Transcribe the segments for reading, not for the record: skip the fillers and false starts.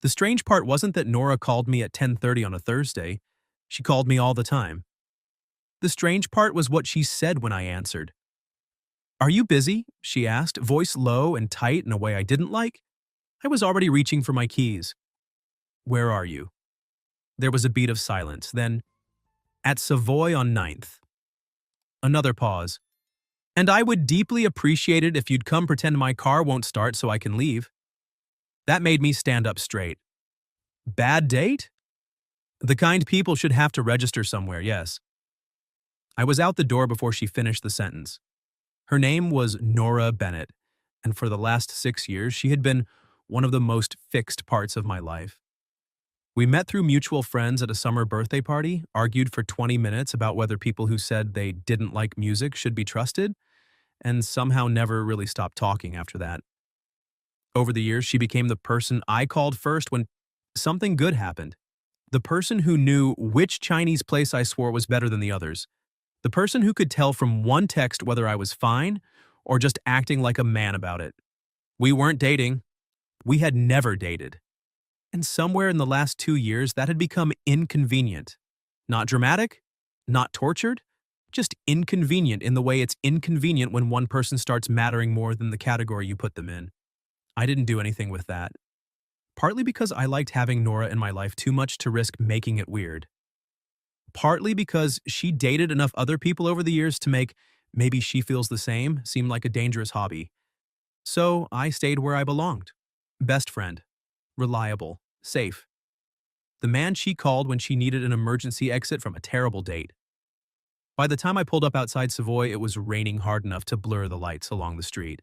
The strange part wasn't that Nora called me at 10:30 on a Thursday. She called me all the time. The strange part was what she said when I answered. "Are you busy?" she asked, voice low and tight in a way I didn't like. I was already reaching for my keys. "Where are you?" There was a beat of silence, then, "At Savoy on Ninth." Another pause. "And I would deeply appreciate it if you'd come pretend my car won't start so I can leave." That made me stand up straight. Bad date? The kind people should have to register somewhere, yes. I was out the door before she finished the sentence. Her name was Nora Bennett, and for the last 6 years she had been one of the most fixed parts of my life. We met through mutual friends at a summer birthday party, argued for 20 minutes about whether people who said they didn't like music should be trusted, and somehow never really stopped talking after that. Over the years, she became the person I called first when something good happened. The person who knew which Chinese place I swore was better than the others. The person who could tell from one text whether I was fine or just acting like a man about it. We weren't dating. We had never dated. And somewhere in the last 2 years, that had become inconvenient. Not dramatic, not tortured, just inconvenient in the way it's inconvenient when one person starts mattering more than the category you put them in. I didn't do anything with that. Partly because I liked having Nora in my life too much to risk making it weird. Partly because she dated enough other people over the years to make maybe she feels the same seem like a dangerous hobby. So I stayed where I belonged. Best friend. Reliable. Safe. The man she called when she needed an emergency exit from a terrible date. By the time I pulled up outside Savoy, it was raining hard enough to blur the lights along the street.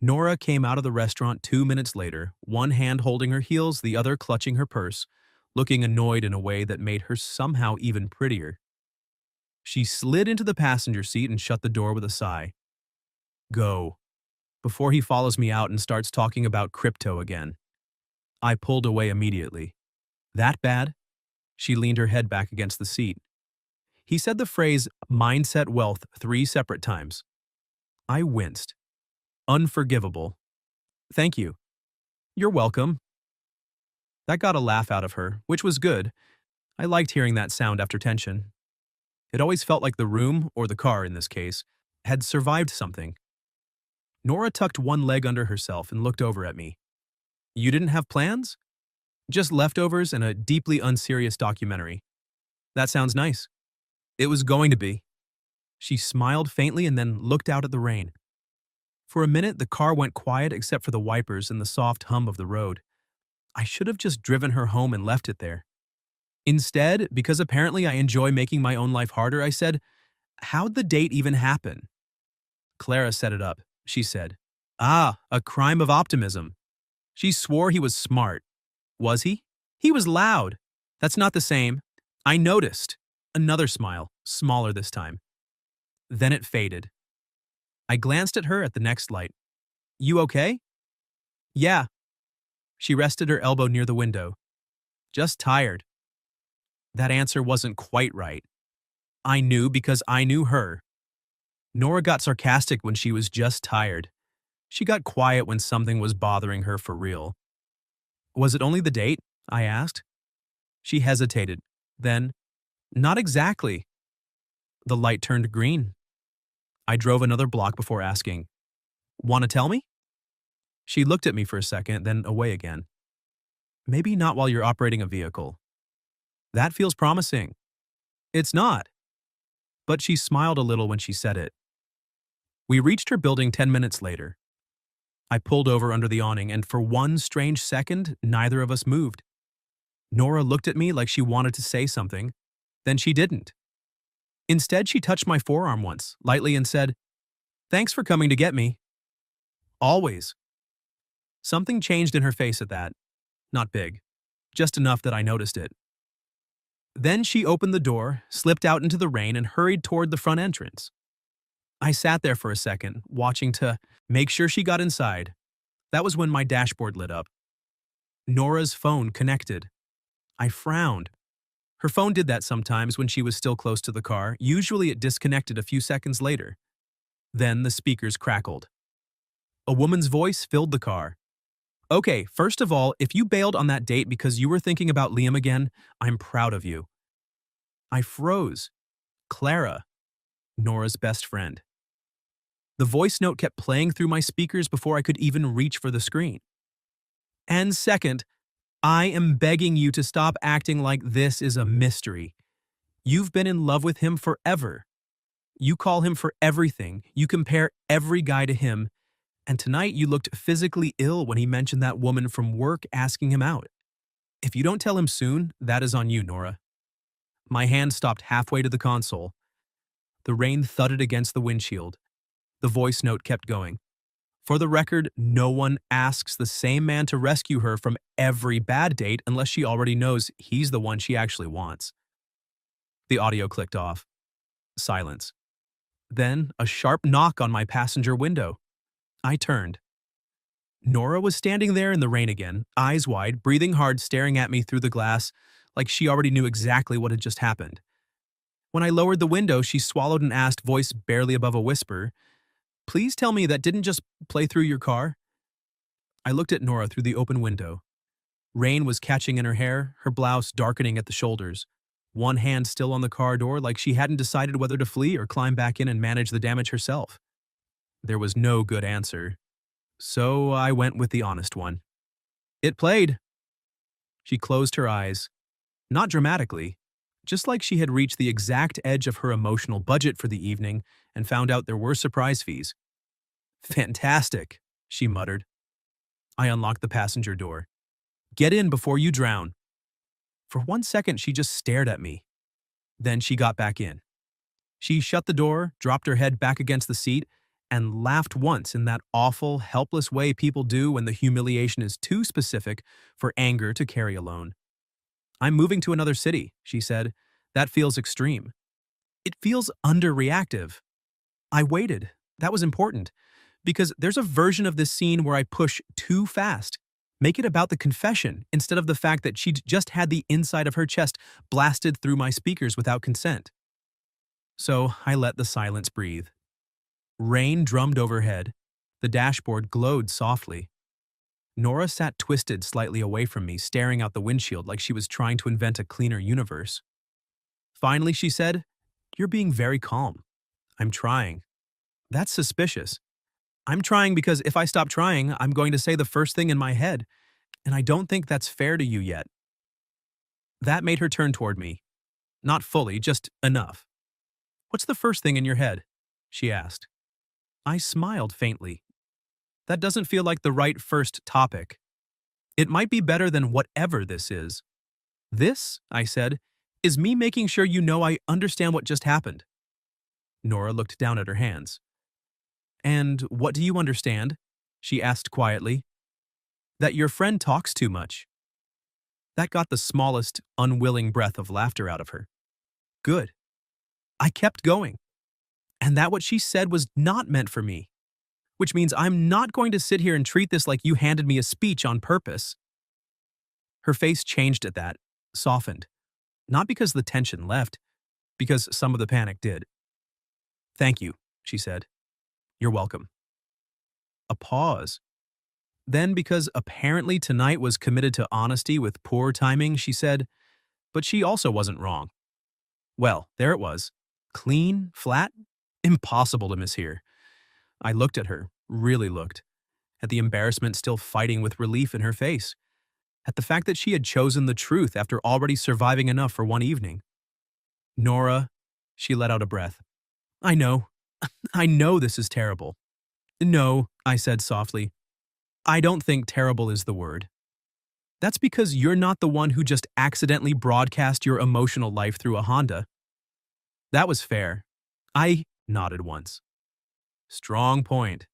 Nora came out of the restaurant 2 minutes later, one hand holding her heels, the other clutching her purse, looking annoyed in a way that made her somehow even prettier. She slid into the passenger seat and shut the door with a sigh. Go. Before he follows me out and starts talking about crypto again. I pulled away immediately. That bad? She leaned her head back against the seat. He said the phrase mindset wealth 3 separate times. I winced. Unforgivable. Thank you. You're welcome. That got a laugh out of her, which was good. I liked hearing that sound after tension. It always felt like the room, or the car in this case, had survived something. Nora tucked one leg under herself and looked over at me. You didn't have plans? Just leftovers and a deeply unserious documentary. That sounds nice. It was going to be. She smiled faintly and then looked out at the rain. For a minute, the car went quiet except for the wipers and the soft hum of the road. I should have just driven her home and left it there. Instead, because apparently I enjoy making my own life harder, I said, "How'd the date even happen?" Clara set it up, she said. Ah, a crime of optimism. She swore he was smart. Was he? He was loud. That's not the same. I noticed. Another smile, smaller this time. Then it faded. I glanced at her at the next light. You okay? Yeah. She rested her elbow near the window. Just tired. That answer wasn't quite right. I knew because I knew her. Nora got sarcastic when she was just tired. She got quiet when something was bothering her for real. Was it only the date? I asked. She hesitated. Then, not exactly. The light turned green. I drove another block before asking, Want to tell me? She looked at me for a second, then away again. Maybe not while you're operating a vehicle. That feels promising. It's not. But she smiled a little when she said it. We reached her building 10 minutes later. I pulled over under the awning, and for one strange second, neither of us moved. Nora looked at me like she wanted to say something, then she didn't. Instead, she touched my forearm once, lightly, and said, Thanks for coming to get me. Always. Something changed in her face at that. Not big. Just enough that I noticed it. Then she opened the door, slipped out into the rain, and hurried toward the front entrance. I sat there for a second, watching to make sure she got inside. That was when my dashboard lit up. Nora's phone connected. I frowned. Her phone did that sometimes when she was still close to the car. Usually it disconnected a few seconds later. Then the speakers crackled. A woman's voice filled the car. Okay, first of all, if you bailed on that date because you were thinking about Liam again, I'm proud of you. I froze. Clara, Nora's best friend. The voice note kept playing through my speakers before I could even reach for the screen. And second, I am begging you to stop acting like this is a mystery. You've been in love with him forever. You call him for everything. You compare every guy to him. And tonight you looked physically ill when he mentioned that woman from work asking him out. If you don't tell him soon, that is on you, Nora. My hand stopped halfway to the console. The rain thudded against the windshield. The voice note kept going. For the record, no one asks the same man to rescue her from every bad date unless she already knows he's the one she actually wants. The audio clicked off. Silence. Then a sharp knock on my passenger window. I turned. Nora was standing there in the rain again, eyes wide, breathing hard, staring at me through the glass like she already knew exactly what had just happened. When I lowered the window, she swallowed and asked, voice barely above a whisper, "Please tell me that didn't just play through your car?" I looked at Nora through the open window. Rain was catching in her hair, her blouse darkening at the shoulders. One hand still on the car door like she hadn't decided whether to flee or climb back in and manage the damage herself. There was no good answer, so I went with the honest one. It played. She closed her eyes. Not dramatically, just like she had reached the exact edge of her emotional budget for the evening and found out there were surprise fees. Fantastic, she muttered. I unlocked the passenger door. Get in before you drown. For 1 second, she just stared at me. Then she got back in. She shut the door, dropped her head back against the seat, and laughed once in that awful, helpless way people do when the humiliation is too specific for anger to carry alone. I'm moving to another city, she said. That feels extreme. It feels underreactive. I waited. That was important. Because there's a version of this scene where I push too fast. Make it about the confession instead of the fact that she'd just had the inside of her chest blasted through my speakers without consent. So I let the silence breathe. Rain drummed overhead. The dashboard glowed softly. Nora sat twisted slightly away from me, staring out the windshield like she was trying to invent a cleaner universe. Finally, she said, "You're being very calm." "I'm trying." "That's suspicious." "I'm trying because if I stop trying, I'm going to say the first thing in my head, and I don't think that's fair to you yet." That made her turn toward me. Not fully, just enough. "What's the first thing in your head?" she asked. I smiled faintly. That doesn't feel like the right first topic. It might be better than whatever this is. This, I said, is me making sure you know I understand what just happened. Nora looked down at her hands. "And what do you understand?" she asked quietly. "That your friend talks too much." That got the smallest, unwilling breath of laughter out of her. Good. I kept going. And that what she said was not meant for me. Which means I'm not going to sit here and treat this like you handed me a speech on purpose. Her face changed at that, softened. Not because the tension left, because some of the panic did. "Thank you," she said. "You're welcome." A pause. Then, because apparently tonight was committed to honesty with poor timing, she said, "But she also wasn't wrong." Well, there it was. Clean, flat, impossible to mishear. I looked at her, really looked, at the embarrassment still fighting with relief in her face, at the fact that she had chosen the truth after already surviving enough for one evening. "Nora," she let out a breath. "I know. I know this is terrible." "No," I said softly. "I don't think terrible is the word. That's because you're not the one who just accidentally broadcast your emotional life through a Honda." That was fair. I nodded once. Strong point.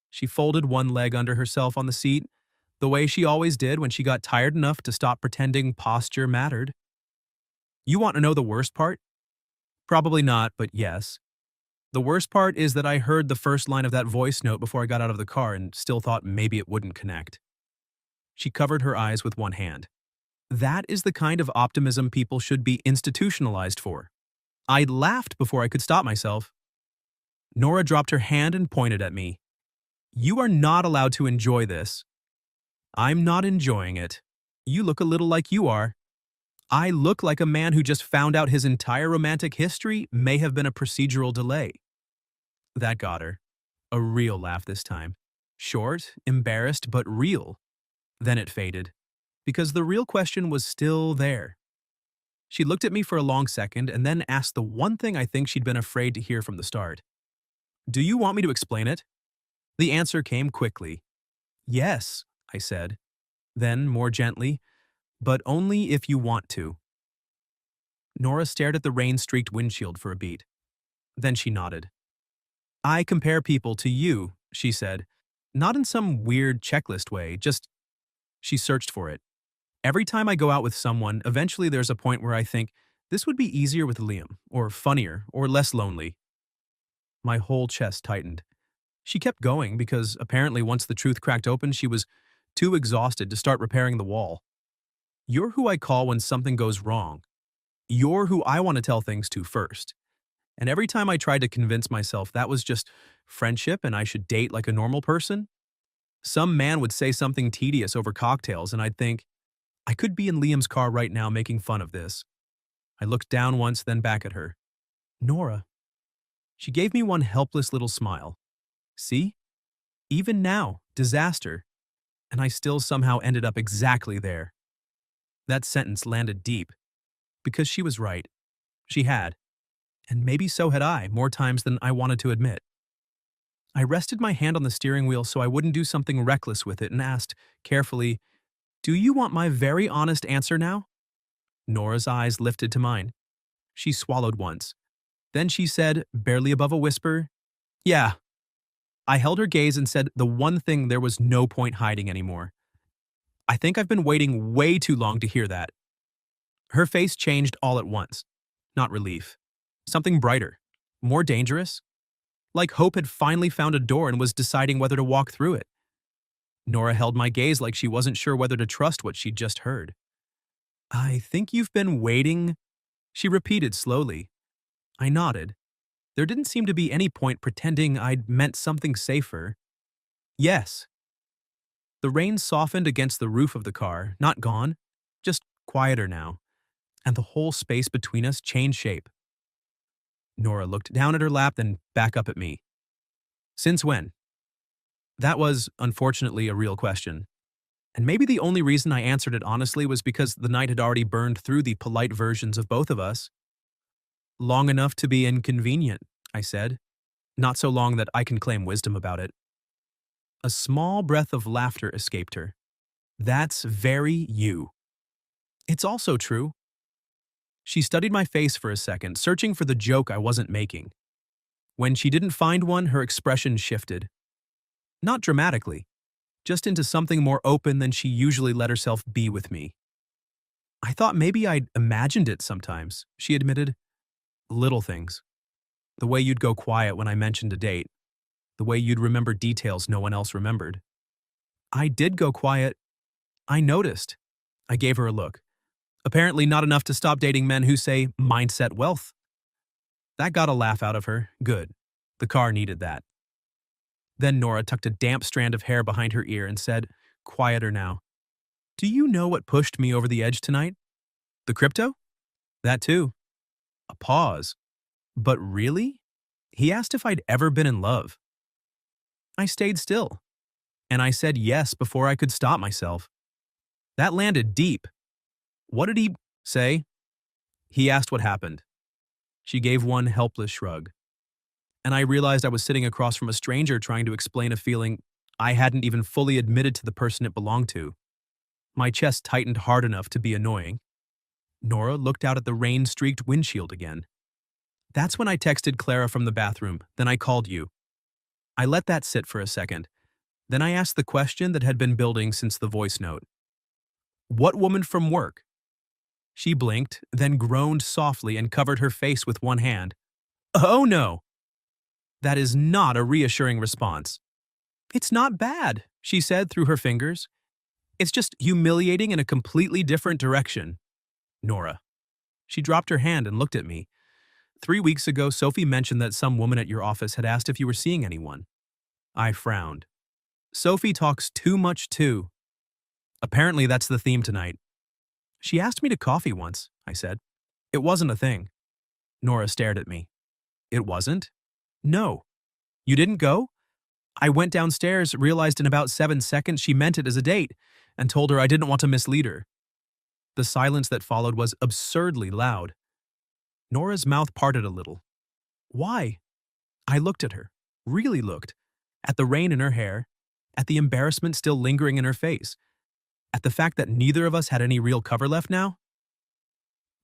She folded one leg under herself on the seat, the way she always did when she got tired enough to stop pretending posture mattered. "You want to know the worst part?" "Probably not, but yes. The worst part is that I heard the first line of that voice note before I got out of the car and still thought maybe it wouldn't connect." She covered her eyes with one hand. That is the kind of optimism people should be institutionalized for. I laughed before I could stop myself. Nora dropped her hand and pointed at me. "You are not allowed to enjoy this." I'm not enjoying it. You look a little like you are. I look like a man who just found out his entire romantic history may have been a procedural delay. That got her. A real laugh this time. Short, embarrassed, but real. Then it faded, because the real question was still there. She looked at me for a long second and then asked the one thing I think she'd been afraid to hear from the start. Do you want me to explain it? The answer came quickly. Yes, I said. Then, more gently, but only if you want to. Nora stared at the rain-streaked windshield for a beat. Then she nodded. I compare people to you, she said. Not in some weird checklist way, just… She searched for it. Every time I go out with someone, eventually there's a point where I think, this would be easier with Liam, or funnier, or less lonely. My whole chest tightened. She kept going because apparently once the truth cracked open, she was too exhausted to start repairing the wall. You're who I call when something goes wrong. You're who I want to tell things to first. And every time I tried to convince myself that was just friendship and I should date like a normal person, some man would say something tedious over cocktails and I'd think, I could be in Liam's car right now making fun of this. I looked down once, then back at her. Nora. She gave me one helpless little smile. See? Even now, disaster. And I still somehow ended up exactly there. That sentence landed deep. Because she was right. She had. And maybe so had I, more times than I wanted to admit. I rested my hand on the steering wheel so I wouldn't do something reckless with it and asked, carefully, do you want my very honest answer now? Nora's eyes lifted to mine. She swallowed once. Then she said, barely above a whisper, yeah. I held her gaze and said the one thing there was no point hiding anymore. I think I've been waiting way too long to hear that. Her face changed all at once. Not relief. Something brighter. More dangerous. Like hope had finally found a door and was deciding whether to walk through it. Nora held my gaze like she wasn't sure whether to trust what she'd just heard. I think you've been waiting, she repeated slowly. I nodded. There didn't seem to be any point pretending I'd meant something safer. Yes. The rain softened against the roof of the car, not gone, just quieter now, and the whole space between us changed shape. Nora looked down at her lap, then back up at me. Since when? That was, unfortunately, a real question. And maybe the only reason I answered it honestly was because the night had already burned through the polite versions of both of us. Long enough to be inconvenient, I said. Not so long that I can claim wisdom about it. A small breath of laughter escaped her. That's very you. It's also true. She studied my face for a second, searching for the joke I wasn't making. When she didn't find one, her expression shifted. Not dramatically, just into something more open than she usually let herself be with me. I thought maybe I'd imagined it sometimes, she admitted. Little things. The way you'd go quiet when I mentioned a date. The way you'd remember details no one else remembered. I did go quiet. I noticed. I gave her a look. Apparently not enough to stop dating men who say mindset wealth. That got a laugh out of her. Good. The car needed that. Then Nora tucked a damp strand of hair behind her ear and said, quieter now, do you know what pushed me over the edge tonight? The crypto? That too. A pause. But really? He asked if I'd ever been in love. I stayed still. And I said yes before I could stop myself. That landed deep. What did he say? He asked what happened. She gave one helpless shrug. And I realized I was sitting across from a stranger trying to explain a feeling I hadn't even fully admitted to the person it belonged to. My chest tightened hard enough to be annoying. Nora looked out at the rain-streaked windshield again. That's when I texted Clara from the bathroom, then I called you. I let that sit for a second. Then I asked the question that had been building since the voice note. What woman from work? She blinked, then groaned softly and covered her face with one hand. Oh no! That is not a reassuring response. It's not bad, she said through her fingers. It's just humiliating in a completely different direction. Nora. She dropped her hand and looked at me. 3 weeks ago, Sophie mentioned that some woman at your office had asked if you were seeing anyone. I frowned. Sophie talks too much too. Apparently that's the theme tonight. She asked me to coffee once, I said. It wasn't a thing. Nora stared at me. It wasn't? No. You didn't go? I went downstairs, realized in about 7 seconds she meant it as a date, and told her I didn't want to mislead her. The silence that followed was absurdly loud. Nora's mouth parted a little. Why? I looked at her, really looked, at the rain in her hair, at the embarrassment still lingering in her face, at the fact that neither of us had any real cover left now.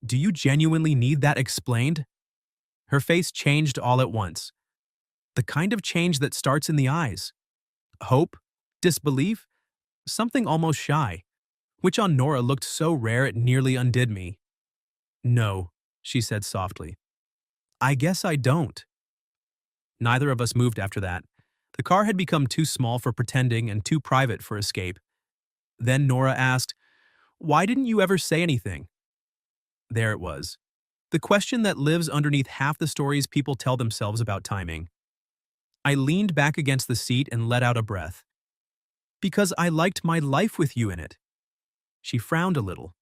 Do you genuinely need that explained? Her face changed all at once. The kind of change that starts in the eyes. Hope? Disbelief? Something almost shy, which on Nora looked so rare it nearly undid me. No, she said softly. I guess I don't. Neither of us moved after that. The car had become too small for pretending and too private for escape. Then Nora asked, "Why didn't you ever say anything?" There it was. The question that lives underneath half the stories people tell themselves about timing. I leaned back against the seat and let out a breath. Because I liked my life with you in it. She frowned a little.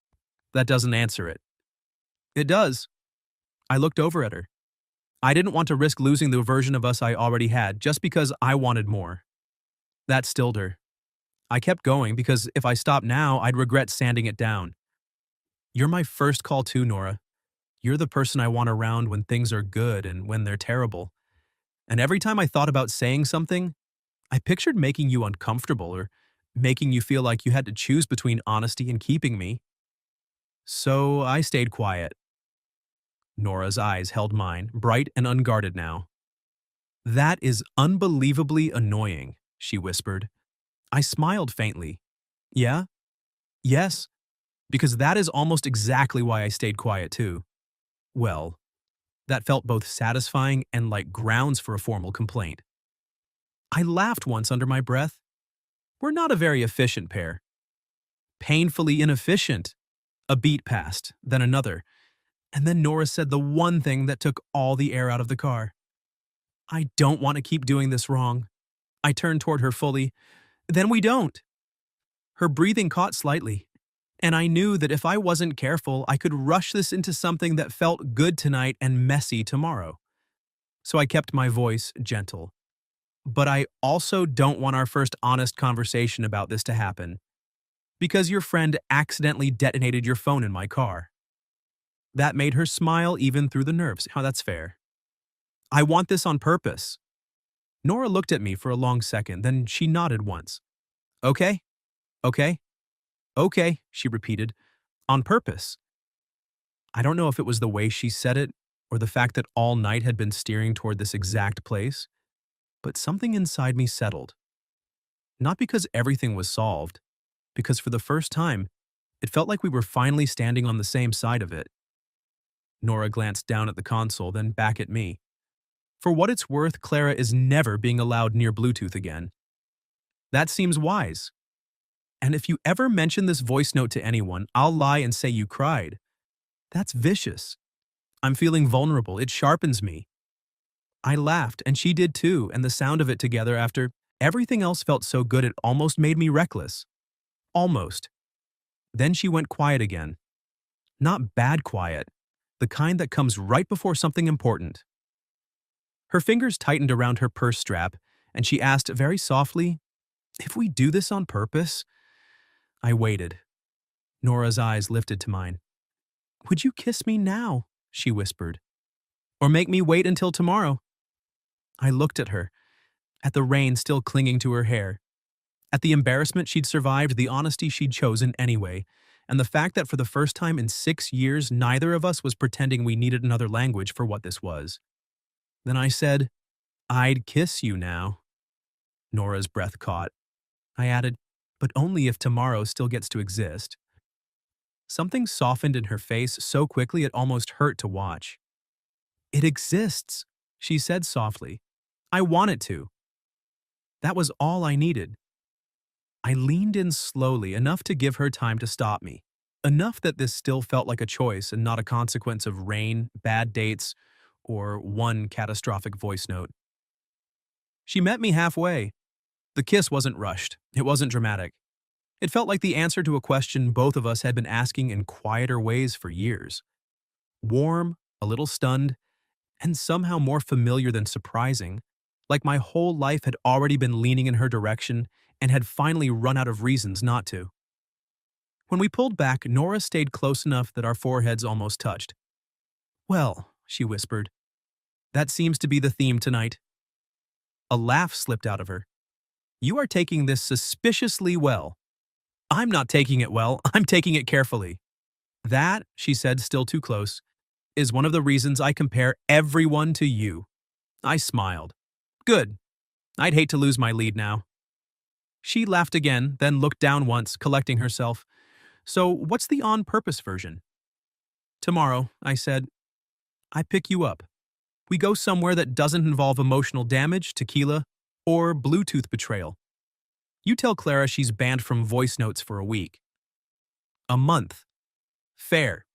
That doesn't answer it. It does. I looked over at her. I didn't want to risk losing the version of us I already had just because I wanted more. That stilled her. I kept going because if I stopped now, I'd regret sanding it down. You're my first call too, Nora. You're the person I want around when things are good and when they're terrible. And every time I thought about saying something, I pictured making you uncomfortable or making you feel like you had to choose between honesty and keeping me. So I stayed quiet. Nora's eyes held mine, bright and unguarded now. That is unbelievably annoying, she whispered. I smiled faintly. Yeah? Yes? Because that is almost exactly why I stayed quiet too. Well, that felt both satisfying and like grounds for a formal complaint. I laughed once under my breath. We're not a very efficient pair. Painfully inefficient. A beat passed, then another, and then Nora said the one thing that took all the air out of the car. I don't want to keep doing this wrong. I turned toward her fully. Then we don't. Her breathing caught slightly, and I knew that if I wasn't careful, I could rush this into something that felt good tonight and messy tomorrow. So I kept my voice gentle. But I also don't want our first honest conversation about this to happen. Because your friend accidentally detonated your phone in my car. That made her smile even through the nerves. How that's fair. I want this on purpose. Nora looked at me for a long second, then she nodded once. Okay? Okay? Okay, she repeated. On purpose. I don't know if it was the way she said it, or the fact that all night had been steering toward this exact place, but something inside me settled. Not because everything was solved, because for the first time, it felt like we were finally standing on the same side of it. Nora glanced down at the console, then back at me. For what it's worth, Clara is never being allowed near Bluetooth again. That seems wise. And if you ever mention this voice note to anyone, I'll lie and say you cried. That's vicious. I'm feeling vulnerable. It sharpens me. I laughed, and she did too, and the sound of it together after everything else felt so good it almost made me reckless. Almost. Then she went quiet again. Not bad quiet, the kind that comes right before something important. Her fingers tightened around her purse strap, and she asked very softly, "If we do this on purpose?" I waited. Nora's eyes lifted to mine. "Would you kiss me now?" she whispered. "Or make me wait until tomorrow?" I looked at her, at the rain still clinging to her hair, at the embarrassment she'd survived, the honesty she'd chosen anyway, and the fact that for the first time in 6 years, neither of us was pretending we needed another language for what this was. Then I said, "I'd kiss you now." Nora's breath caught. I added, "But only if tomorrow still gets to exist." Something softened in her face so quickly it almost hurt to watch. "It exists," she said softly. "I want it to." That was all I needed. I leaned in slowly, enough to give her time to stop me. Enough that this still felt like a choice and not a consequence of rain, bad dates, or one catastrophic voice note. She met me halfway. The kiss wasn't rushed. It wasn't dramatic. It felt like the answer to a question both of us had been asking in quieter ways for years. Warm, a little stunned, and somehow more familiar than surprising, like my whole life had already been leaning in her direction and had finally run out of reasons not to. When we pulled back, Nora stayed close enough that our foreheads almost touched. "Well," she whispered, "that seems to be the theme tonight." A laugh slipped out of her. "You are taking this suspiciously well." "I'm not taking it well, I'm taking it carefully." "That," she said, still too close, "is one of the reasons I compare everyone to you." I smiled. "Good. I'd hate to lose my lead now." She laughed again, then looked down once, collecting herself. "So, what's the on-purpose version?" "Tomorrow," I said, "I pick you up. We go somewhere that doesn't involve emotional damage, tequila, or Bluetooth betrayal. You tell Clara she's banned from voice notes for a week." "A month." "Fair."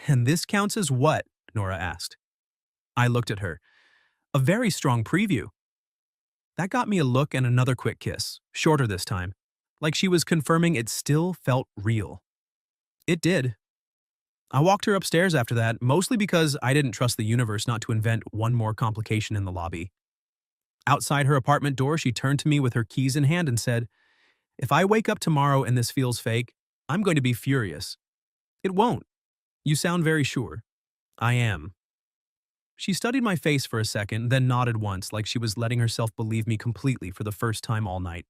"And this counts as what?" Nora asked. I looked at her. "A very strong preview." That got me a look and another quick kiss, shorter this time, like she was confirming it still felt real. It did. I walked her upstairs after that, mostly because I didn't trust the universe not to invent one more complication in the lobby. Outside her apartment door, she turned to me with her keys in hand and said, "If I wake up tomorrow and this feels fake, I'm going to be furious." "It won't. You sound very sure." "I am." She studied my face for a second, then nodded once like she was letting herself believe me completely for the first time all night.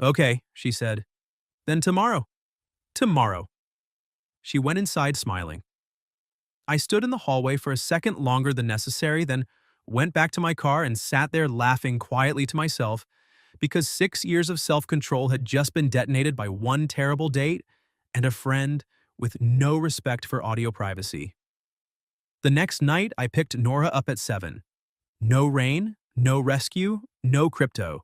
"Okay," she said. "Then tomorrow." "Tomorrow." She went inside smiling. I stood in the hallway for a second longer than necessary, then went back to my car and sat there laughing quietly to myself because 6 years of self-control had just been detonated by one terrible date and a friend with no respect for audio privacy. The next night, I picked Nora up at 7. No rain, no rescue, no crypto.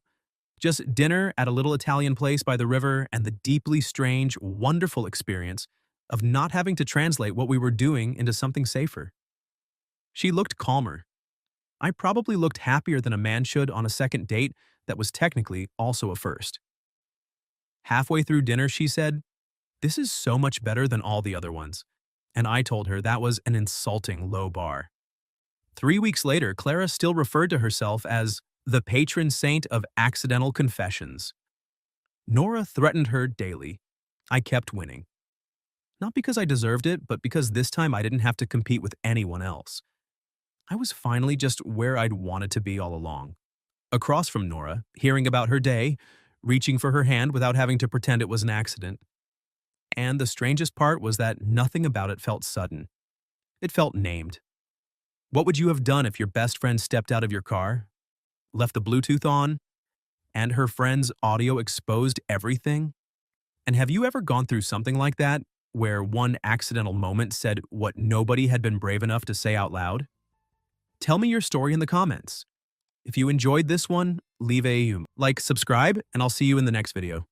Just dinner at a little Italian place by the river and the deeply strange, wonderful experience of not having to translate what we were doing into something safer. She looked calmer. I probably looked happier than a man should on a second date that was technically also a first. Halfway through dinner, she said, "This is so much better than all the other ones." And I told her that was an insulting low bar. 3 weeks later, Clara still referred to herself as the patron saint of accidental confessions. Nora threatened her daily. I kept winning. Not because I deserved it, but because this time I didn't have to compete with anyone else. I was finally just where I'd wanted to be all along. Across from Nora, hearing about her day, reaching for her hand without having to pretend it was an accident. And the strangest part was that nothing about it felt sudden. It felt named. What would you have done if your best friend stepped out of your car, left the Bluetooth on, and her friend's audio exposed everything? And have you ever gone through something like that, where one accidental moment said what nobody had been brave enough to say out loud? Tell me your story in the comments. If you enjoyed this one, leave a like, subscribe, and I'll see you in the next video.